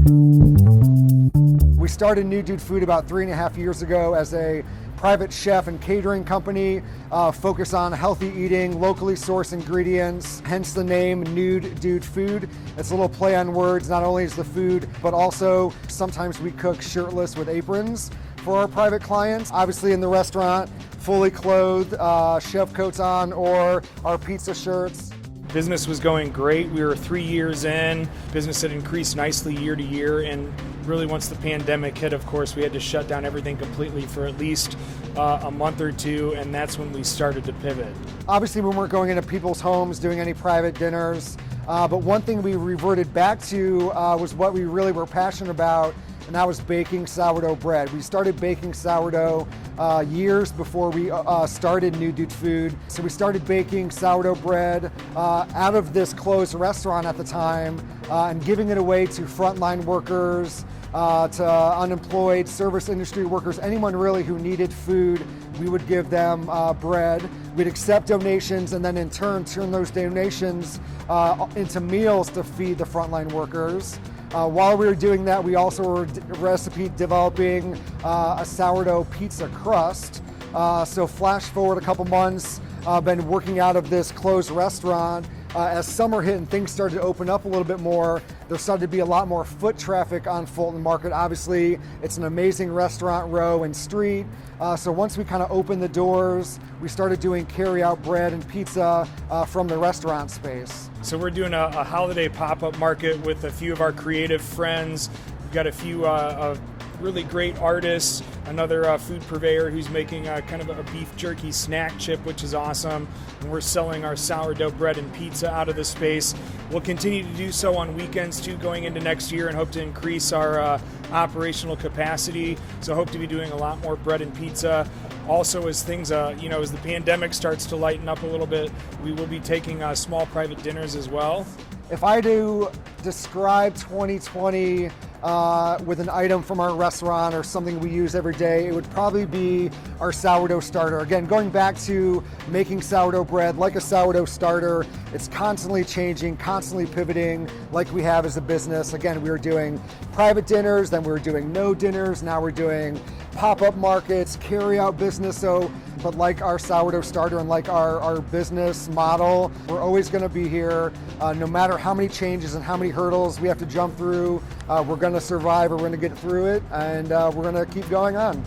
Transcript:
We started Nude Food about 3.5 years ago as a private chef and catering company, focused on healthy eating, locally sourced ingredients, hence the name Nude Food. It's a little play on words. Not only is the food, but also sometimes we cook shirtless with aprons for our private clients. Obviously in the restaurant, fully clothed, chef coats on, or our pizza shirts. Business was going great. We were 3 years in. Business had increased nicely year to year, and really once the pandemic hit, of course, we had to shut down everything completely for at least a month or two, and that's when we started to pivot. Obviously we weren't going into people's homes doing any private dinners, but one thing we reverted back to was what we really were passionate about, and that was baking sourdough bread. We started baking sourdough years before we started Nude Food. So we started baking sourdough bread out of this closed restaurant at the time and giving it away to frontline workers, to unemployed service industry workers, anyone really who needed food. We would give them bread. We'd accept donations and then in turn turn those donations into meals to feed the frontline workers. While we were doing that, we also were recipe developing a sourdough pizza crust. So flash forward a couple months, been working out of this closed restaurant. As summer hit and things started to open up a little bit more, there started to be a lot more foot traffic on Fulton Market. Obviously, it's an amazing restaurant row and street. So once we kind of opened the doors, we started doing carry-out bread and pizza from the restaurant space. So we're doing a holiday pop-up market with a few of our creative friends. We've got a few really great artists, another food purveyor who's making kind of a beef jerky snack chip, which is awesome. And we're selling our sourdough bread and pizza out of the space. We'll continue to do so on weekends too going into next year and hope to increase our operational capacity. So hope to be doing a lot more bread and pizza. Also, as things, as the pandemic starts to lighten up a little bit, we will be taking small private dinners as well. If I do describe 2020 with an item from our restaurant or something we use every day, it would probably be our sourdough starter. Again, going back to making sourdough bread, like a sourdough starter, it's constantly changing, constantly pivoting like we have as a business. Again, we were doing private dinners, then we were doing no dinners, now we're doing pop-up markets, carry-out business. But like our sourdough starter and like our business model, we're always going to be here. No matter how many changes and how many hurdles we have to jump through, we're going to survive, or we're going to get through it, and we're going to keep going on.